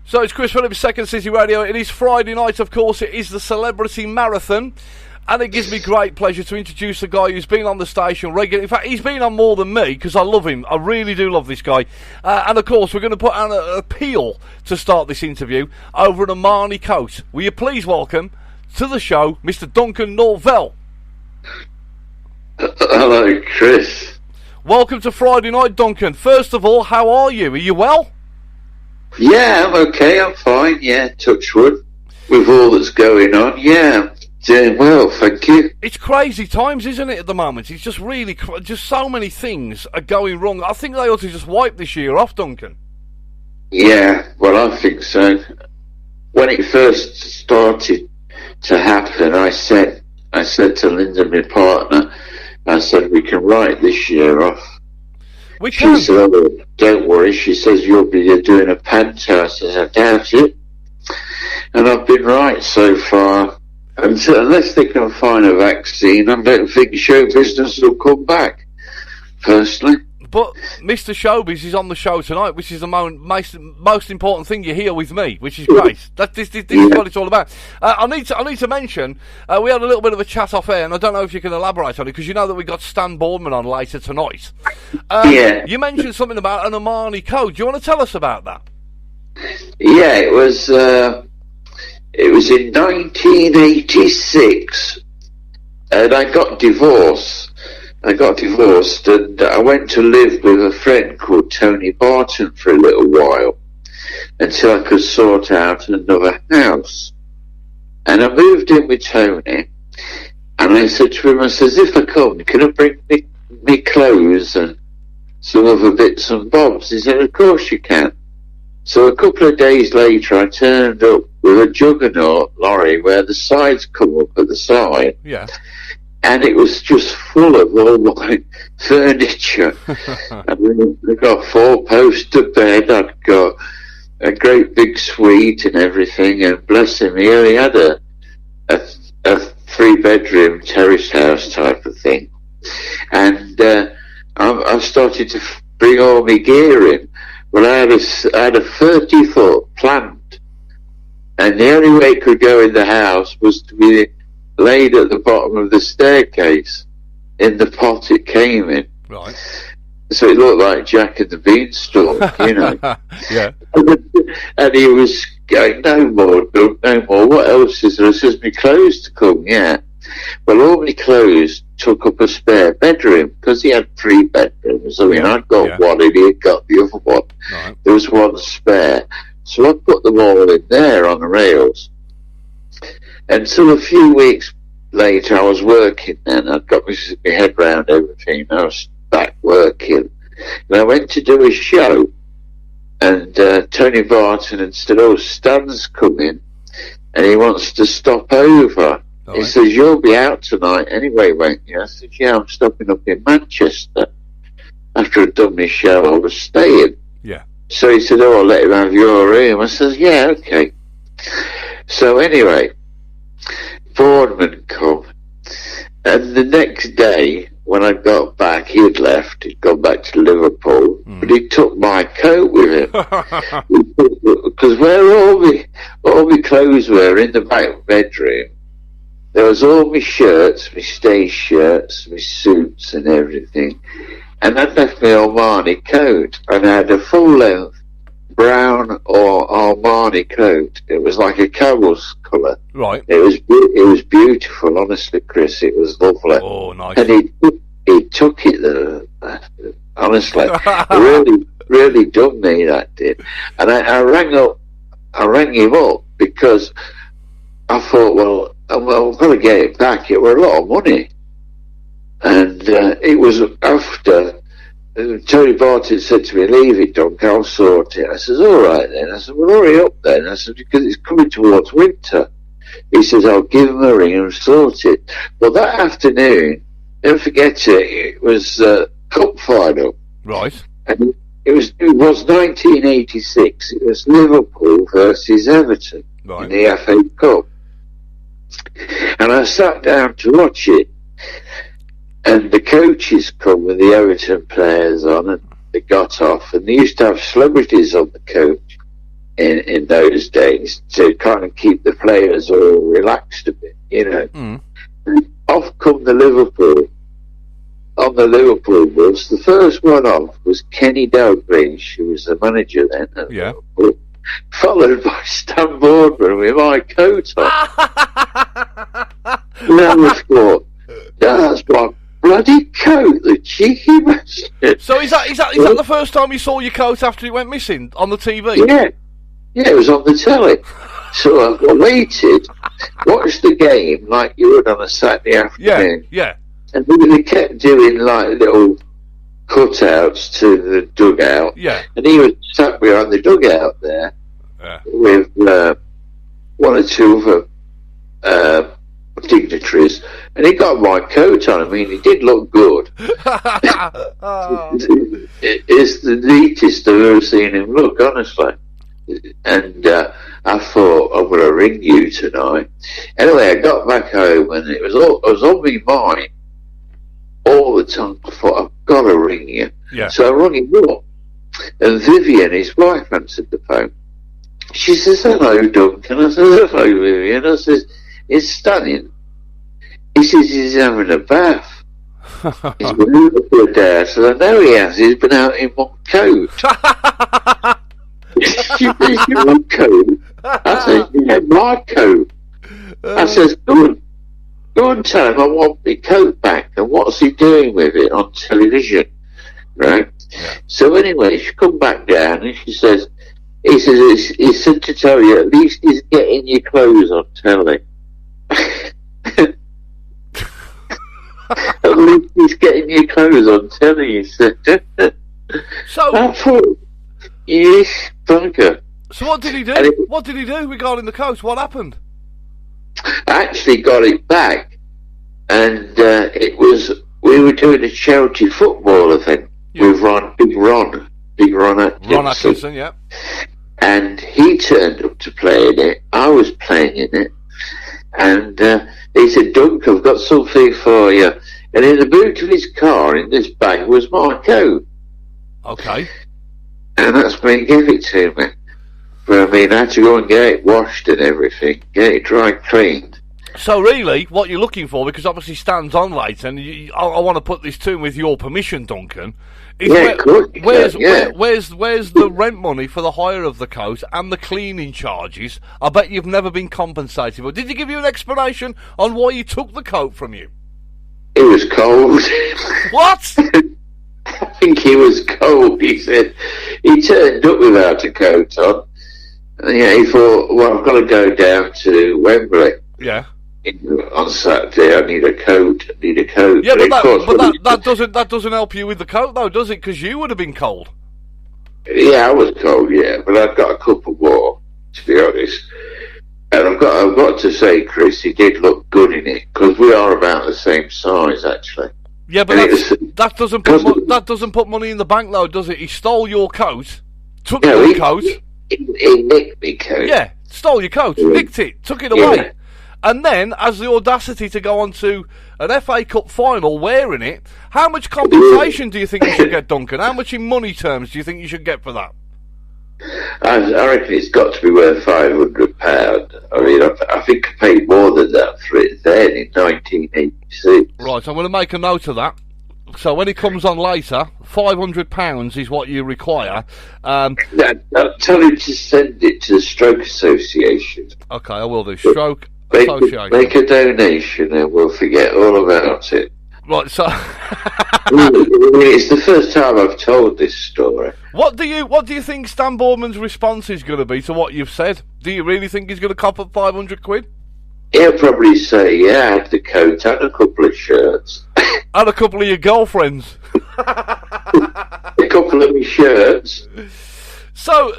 So it's Chris Phillips, 2ndcity Radio. It is Friday night, of course. It is the Celebrity Marathon. And it gives me great pleasure to introduce a guy who's been on the station regularly. In fact, he's been on more than me, because I love him. I really do love this guy. And, of course, we're going to put out an appeal to start this interview over an Armani coat. Will you please welcome to the show Mr. Duncan Norvelle? Hello, Chris. Welcome to Friday night, Duncan. First of all, how are you? Are you well? Yeah, I'm okay, I'm fine, yeah, touch wood. With all that's going on, yeah, I'm doing well, thank you. It's crazy times, isn't it, at the moment? It's just really, just so many things are going wrong. I think they ought to just wipe this year off, Duncan. Yeah, well, I think so. When it first started to happen, I said to Linda, my partner, I said, we can write this year off. We can. She said, oh, don't worry. She says, you'll be doing a panto. I says, I doubt it. And I've been right so far. And so unless they can find a vaccine, I don't think show business will come back, personally. But Mr. Showbiz is on the show tonight, which is the most important thing you hear with me, which is great. This is what it's all about. I need to mention, we had a little bit of a chat off air, and I don't know if you can elaborate on it, because you know that we got Stan Boardman on later tonight. Yeah. You mentioned something about an Armani code. Do you want to tell us about that? Yeah, it was in 1986, and I got divorced, and I went to live with a friend called Tony Barton for a little while until I could sort out another house. And I moved in with Tony, and I said to him, I says, if I come, can I bring me clothes and some other bits and bobs? He said, of course you can. So a couple of days later, I turned up with a juggernaut lorry where the sides come up at the side. Yeah. And it was just full of all my furniture. And I got 4-poster bed, I'd got a great big suite and everything, and bless him, he only had a 3-bedroom terrace house type of thing. And I started to bring all my gear in. Well, I had a 30-foot plant, and the only way it could go in the house was to be laid at the bottom of the staircase in the pot it came in. Right. So it looked like Jack and the Beanstalk, you know. Yeah. And he was going, no more, what else is there? I says, my clothes to come, yeah. Well, all my clothes took up a spare bedroom, because he had 3 bedrooms. I mean, I'd got one and he had got the other one. Right. There was one spare. So I put them all in there on the rails. And so a few weeks later, I was working then. I'd got my head round everything. I was back working. And I went to do a show. And Tony Barton and said, oh, Stan's coming. And he wants to stop over. Right. He says, you'll be out tonight anyway, won't you? I said, yeah, I'm stopping up in Manchester. After I'd done my show, I was staying. Yeah. So he said, oh, I'll let him have your room. I says, yeah, okay. So anyway, Boardman come, and the next day when I got back, he'd left, he'd gone back to Liverpool, but he took my coat with him, because where all my clothes were in the back bedroom, there was all my shirts, my stage shirts, my suits and everything, and I'd left my Armani coat, and I had a full length brown or Armani coat. It was like a camel's colour. Right. It was beautiful, honestly, Chris. It was lovely. Oh, nice. And he took it there, honestly. really done me, that did. And I rang him up because I thought, well, I'm going to get it back. It were a lot of money. And it was after Tony Barton said to me, leave it, Duncan, I'll sort it. I says, all right then. I said, well, hurry up then. I said, because it's coming towards winter. He says, I'll give him a ring and sort it. Well, that afternoon, don't forget it was cup final. Right. And it was 1986. It was Liverpool versus Everton in the FA Cup. And I sat down to watch it. And the coaches come with the Everton players on, and they got off, and they used to have celebrities on the coach in those days to kind of keep the players all relaxed a bit, you know. Off come the Liverpool. On the Liverpool bus, the first one off was Kenny Dalglish, who was the manager then. Yeah. Followed by Stan Boardman with my coat on. Never thought, that's my bloody coat, the cheeky bastard. So is that the first time you saw your coat after it went missing on the TV? Yeah, it was on the telly. So I waited, watched the game like you would on a Saturday afternoon. Yeah. And they kept doing like little cutouts to the dugout. Yeah. And he was sat behind the dugout there with one or two other dignitaries. And he got my coat on. I mean, he did look good. It's the neatest I've ever seen him look, honestly. And I thought, I'm going to ring you tonight. Anyway, I got back home and it was on my mind all the time. I thought, I've got to ring you. Yeah. So I rang him up. And Vivian, his wife, answered the phone. She says, hello, Duncan. I said, hello, Vivian. I says, it's stunning. He says he's having a bath. He's been out for a day. I said, I know he has. He's been out in one coat. She says, your coat? I said, yeah, my coat. I says, go and tell him I want my coat back. And what's he doing with it on television? Right? Yeah. So anyway, she come back down and she says, he said to tell you, at least he's getting your clothes on telly. At least he's getting your clothes on telly, he said. So I thought, yes, bugger. So what did he do? What did he do regarding the coat? What happened? I actually got it back, and we were doing a charity football event with Big Ron Atkinson. Ron Atkinson, yeah. And he turned up to play in it. I was playing in it, and he said, Dunk, I've got something for you. And in the boot of his car, in this bag, was my coat. Okay. And that's when he gave it to me. But I mean, I had to go and get it washed and everything, get it dry cleaned. So really, what you're looking for, because obviously Stan's on later, and I want to put this to him with your permission, Duncan. Is where's the rent money for the hire of the coat and the cleaning charges? I bet you've never been compensated. But did he give you an explanation on why he took the coat from you? It was cold. What? I think he was cold. He said he turned up without a coat on. And yeah, he thought, well, I've got to go down to Wembley. Yeah. On Saturday, I need a coat. Yeah, but that doesn't help you with the coat, though, does it? Because you would have been cold. Yeah, I was cold. Yeah, but I've got a couple more, to be honest. And I've got to say, Chris, he did look good in it because we are about the same size, actually. Yeah, but that doesn't put money in the bank, though, does it? He stole your coat, took your coat. He nicked my coat. Yeah, stole your coat, nicked it, took it away. And then has the audacity to go on to an FA Cup final wearing it. How much compensation do you think you should get, Duncan? How much in money terms do you think you should get for that? I reckon it's got to be worth £500. I mean, I think I paid more than that for it then in 1986. Right, I'm going to make a note of that. So when it comes on later, £500 is what you require. I'll tell him to send it to the Stroke Association. Okay, I will do. Stroke Association. Make a donation and we'll forget all about it. Right, so it's the first time I've told this story. What do you think Stan Boardman's response is going to be to what you've said? Do you really think he's going to cop up £500? He'll probably say, yeah, I had the coat and a couple of shirts. And a couple of your girlfriends. A couple of my shirts. So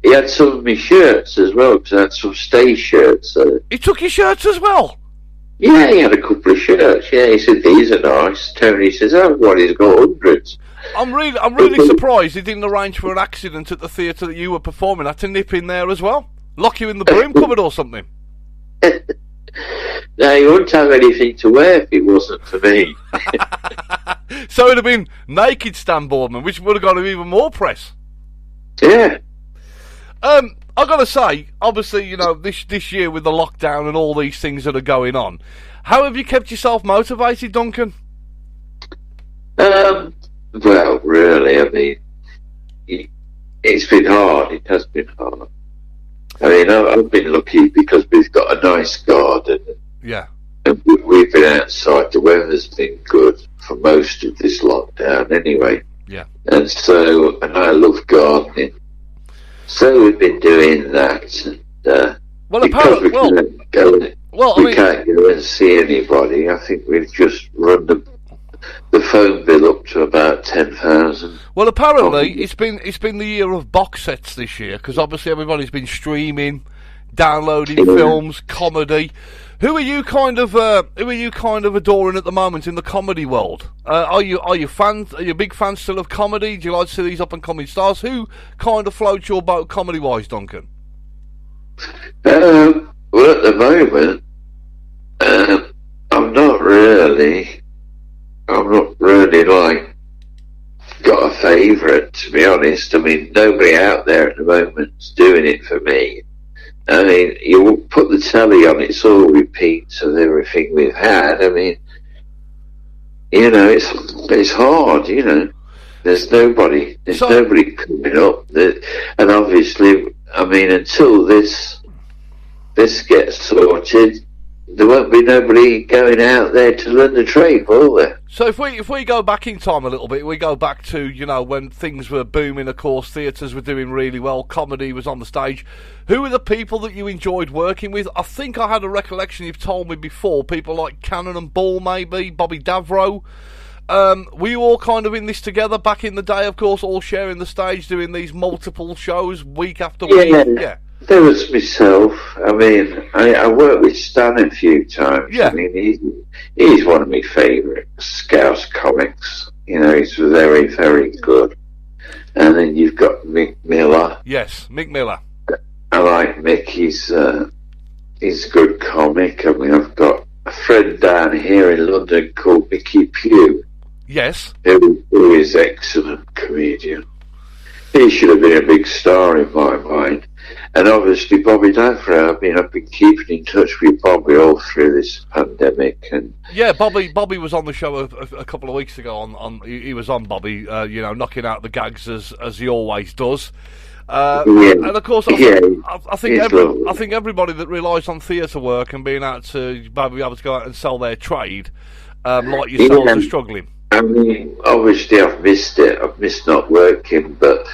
he had some of my shirts as well, because I had some stay shirts. He took your shirts as well? Yeah, he had a couple of shirts. Yeah, he said, these are nice. Tony says, oh, well, he's got hundreds. I'm really surprised he didn't arrange for an accident at the theatre that you were performing at to nip in there as well. Lock you in the broom cupboard or something. No, he wouldn't have anything to wear if it wasn't for me. So it'd have been naked Stan Boardman, which would have got him even more press. Yeah. I've got to say, obviously, you know, this year with the lockdown and all these things that are going on, how have you kept yourself motivated, Duncan? Well, really, I mean, it's been hard. It has been hard. I mean, I've been lucky because we've got a nice garden. Yeah. And we've been outside. The weather's been good for most of this lockdown anyway. Yeah. And I love gardening. So we've been doing that. And, well, because we can't go and see anybody, I think we've just run the phone bill up to about 10,000. Well, apparently it's been the year of box sets this year, because obviously everybody's been streaming, downloading films, comedy. Who are you kind of adoring at the moment in the comedy world? Are you big fans still of comedy? Do you like to see these up and coming stars? Who kind of floats your boat comedy wise, Duncan? Well, at the moment, I'm not really like got a favourite, to be honest. I mean, nobody out there at the moment's doing it for me. I mean, you put the telly on, it's all repeats of everything we've had. I mean, you know, it's hard, you know. There's nobody coming up. And obviously, I mean, until this gets sorted, there won't be nobody going out there to learn the trade, will there? So if we go back in time a little bit, we go back to, you know, when things were booming, of course, theatres were doing really well, comedy was on the stage. Who were the people that you enjoyed working with? I think I had a recollection you've told me before, people like Cannon and Ball maybe, Bobby Davro. Were you all kind of in this together back in the day, of course, all sharing the stage, doing these multiple shows week after week? Yeah. There was myself. I mean, I worked with Stan a few times. Yeah. I mean, he's one of my favourite Scouse comics. You know, he's very, very good. And then you've got Mick Miller. Yes, Mick Miller. I like Mick. He's a good comic. I mean, I've got a friend down here in London called Mickey Pugh. Yes. Who is an excellent comedian. He should have been a big star in my mind. And obviously Bobby Davro. I mean, I've been keeping in touch with Bobby all through this pandemic. And yeah, Bobby was on the show a couple of weeks ago. He was on Bobby, you know, knocking out the gags as he always does. And of course, I think everybody that relies on theatre work and being able to go out and sell their trade, like yourselves, are struggling. I mean, obviously I've missed it. I've missed not working. But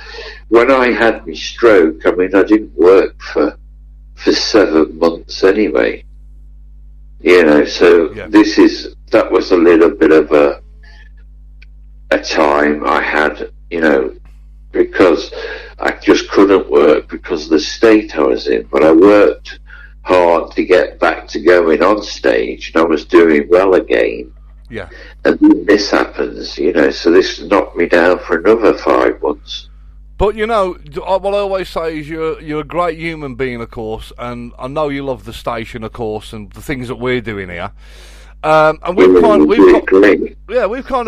when I had my stroke, I mean, I didn't work for 7 months anyway. You know, so that was a little bit of a time I had, you know, because I just couldn't work because of the state I was in. But I worked hard to get back to going on stage, and I was doing well again. Yeah. And then this happens, you know, so this knocked me down for another 5 months. But, you know, what I always say is you're a great human being, of course, and I know you love the station, of course, and the things that we're doing here. And we've kind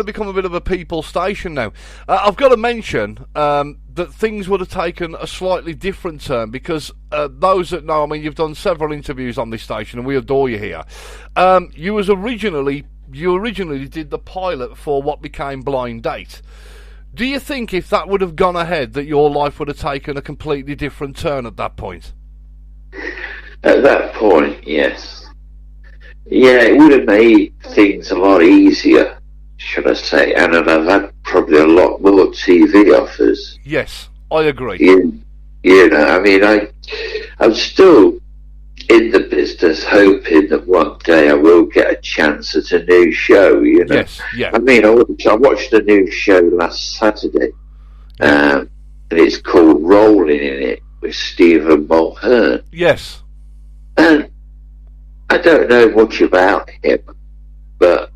of become a bit of a people station now. I've got to mention that things would have taken a slightly different turn because those that know, I mean, you've done several interviews on this station, and we adore you here. You originally did the pilot for what became Blind Date. Do you think if that would have gone ahead that your life would have taken a completely different turn at that point? At that point, yes. Yeah, it would have made things a lot easier, should I say, and I'd have had probably a lot more TV offers. Yes, I agree. You know, I mean, I'm still in the business hoping that one day I will get a chance at a new show, you know. Yes, yeah. I mean, I watched a new show last Saturday, and it's called Rolling in It with Stephen Mulhern. Yes. And I don't know much about him, but,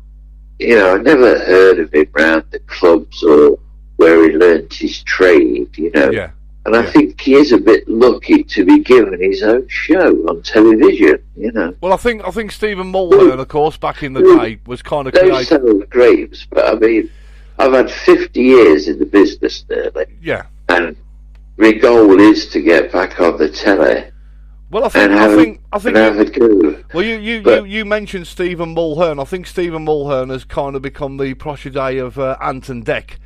you know, I never heard of him round the clubs or where he learnt his trade, you know. Yeah. And I think he is a bit lucky to be given his own show on television, you know. Well, I think Stephen Mulhern, of course, back in the day, was kind of those sound great, but I mean, I've had 50 years in the business nearly. Yeah. And my goal is to get back on the telly. Well, I think have a go. Well, you mentioned Stephen Mulhern. I think Stephen Mulhern has kind of become the protege of Ant and Dec.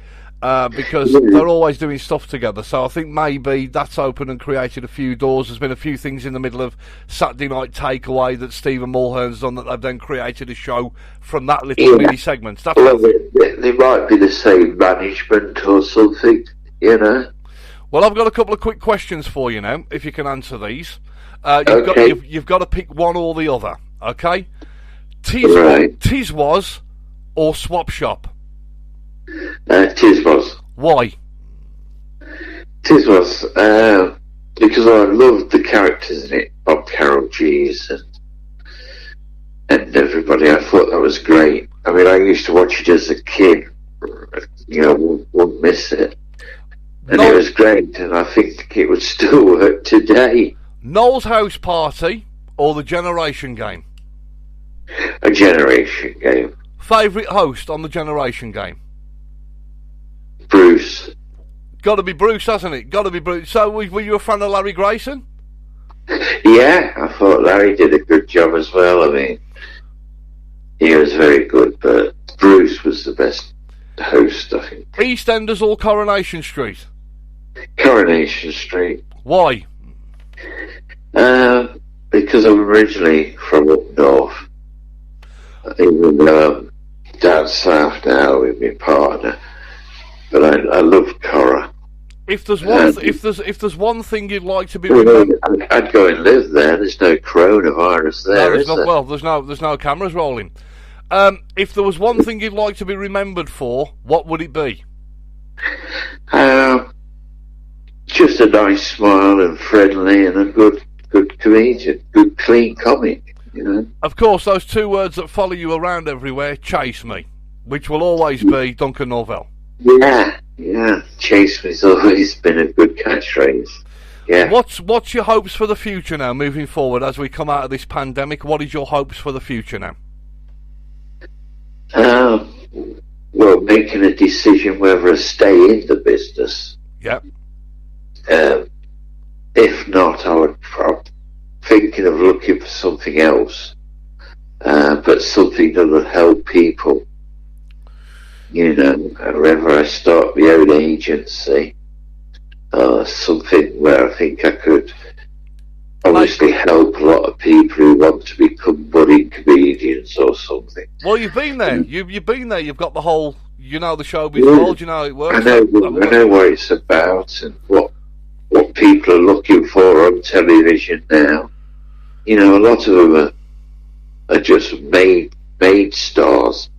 Because they're always doing stuff together, so I think maybe that's opened and created a few doors. There's been a few things in the middle of Saturday Night Takeaway that Stephen Mulhern's done that they've then created a show from that little mini segments. That's they might be the same management or something, you know. Well, I've got a couple of quick questions for you now, if you can answer these. You've got to pick one or the other, okay? Tiswas or Swap Shop? Tiswas. Why? Tiswas, because I loved the characters in it, Bob Carroll, G's, and everybody. I thought that was great. I mean, I used to watch it as a kid, you know, wouldn't miss it. And it was great, and I think it would still work today. Noel's House Party or the Generation Game? A Generation Game. Favourite host on the Generation Game? Bruce. Got to be Bruce, hasn't it? Got to be Bruce. So, were you a fan of Larry Grayson? Yeah, I thought Larry did a good job as well. I mean, he was very good, but Bruce was the best host, I think. EastEnders or Coronation Street? Coronation Street. Why? Because I'm originally from up north. Even though I'm down south now with my partner. But I love Cora. If there's one thing you'd like to be remembered, I'd go and live there. There's no coronavirus there, is there? Well, there's no cameras rolling. If there was one thing you'd like to be remembered for, what would it be? Just a nice smile and friendly and a good comedian, good clean comic, you know. Of course, those two words that follow you around everywhere: chase me, which will always be Duncan Norvelle. Yeah. Chase me's always been a good catchphrase. Yeah. What's your hopes for the future now, moving forward as we come out of this pandemic? What is your hopes for the future now? Well, making a decision whether to stay in the business. Yep. If not, I'm thinking of looking for something else, but something that will help people. You know, whether I start my own agency, something where I think I could obviously help a lot of people who want to become budding comedians or something. Well, you've been there. You've been there. You've got the whole, you know, the showbiz world. You know how it works. I know what it's about and what people are looking for on television now. You know, a lot of them are just made stars.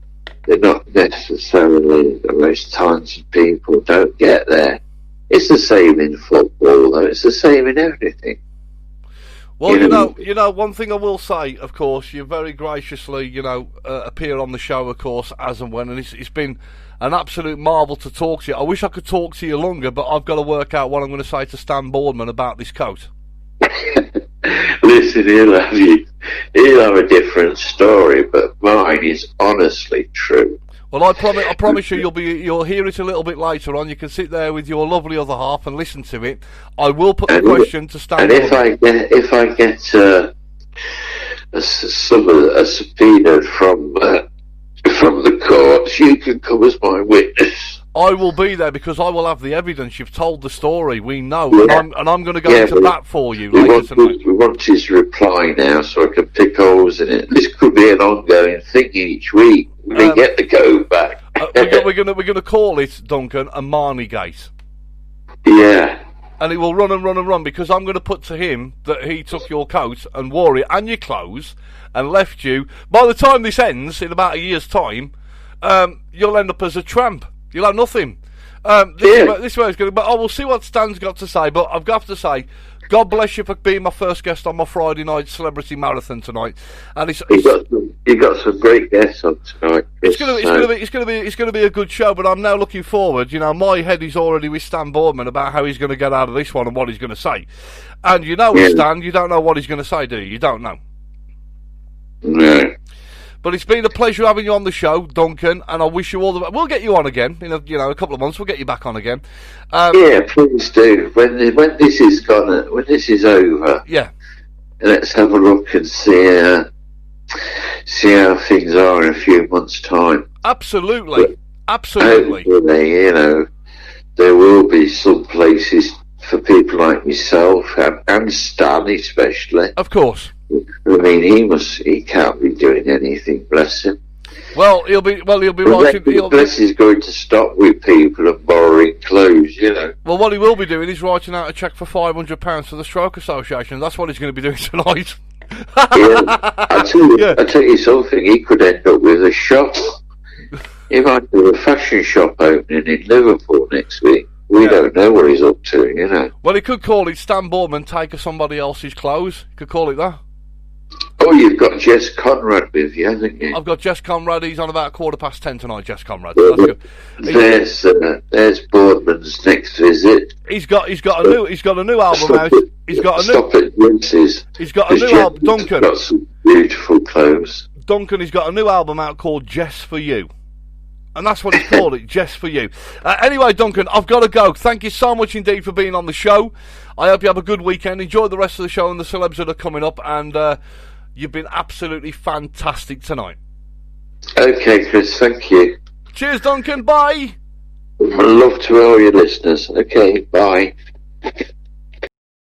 They're not necessarily the most talented people. Don't get there. It's the same in football, though. It's the same in everything. Well, you know, one thing I will say, of course, you very graciously, appear on the show, of course, as and when, and it's been an absolute marvel to talk to you. I wish I could talk to you longer, but I've got to work out what I'm going to say to Stan Boardman about this coat. Listen, he'll have a different story, but mine is honestly true. Well, I promise you, you'll hear it a little bit later on. You can sit there with your lovely other half and listen to it. I will put the question to Stan. And if I get a subpoena from the courts, you can come as my witness. I will be there because I will have the evidence. You've told the story. We know, yeah. and I'm going to go into bat for you later tonight. We want his reply now, so I can pick holes in it. This could be an ongoing thing each week. We get the code back. we're going to call it, Duncan, a Marnie Gate. Yeah. And it will run and run and run because I'm going to put to him that he took your coat and wore it and your clothes and left you. By the time this ends, in about a year's time, you'll end up as a tramp. You'll have nothing. This way it's going to. But I will see what Stan's got to say. But I've got to say, God bless you for being my first guest on my Friday night celebrity marathon tonight. And you got some great guests on tonight. It's going to be a good show. But I'm now looking forward. You know, my head is already with Stan Boardman about how he's going to get out of this one and what he's going to say. And you know, Stan, you don't know what he's going to say, do you? You don't know. No. But it's been a pleasure having you on the show, Duncan, and I wish you all the best. We'll get you on again in a couple of months. We'll get you back on again. Yeah, please do. When this is gone, when this is over, yeah, let's have a look and see how things are in a few months' time. Absolutely, absolutely. Hopefully, there will be some places for people like myself and Stan especially. Of course. I mean, he can't be doing anything, bless him. Well, he'll be writing. Bless he's going to stop with people and borrowing clothes, Well, what he will be doing is writing out a cheque for £500 for the Stroke Association. That's what he's going to be doing tonight. I tell you something. He could end up with a shop. He might do a fashion shop opening in Liverpool next week. We don't know what he's up to, Well, he could call it Stan Boardman Take Somebody Else's Clothes. He could call it that. Oh, you've got Jess Conrad with you, haven't you? I've got Jess Conrad. He's on about 10:15 tonight, Jess Conrad. Well, there's Boardman's next visit. He's got a new album out. Stop at Vince's. He's got a new album. Duncan. Got some beautiful clothes. Duncan, he's got a new album out called Jess for You. And that's what he's called it, Jess for You. Anyway, Duncan, I've got to go. Thank you so much indeed for being on the show. I hope you have a good weekend. Enjoy the rest of the show and the celebs that are coming up. And you've been absolutely fantastic tonight. Okay, Chris, thank you. Cheers, Duncan. Bye. Love to all your listeners. Okay, bye.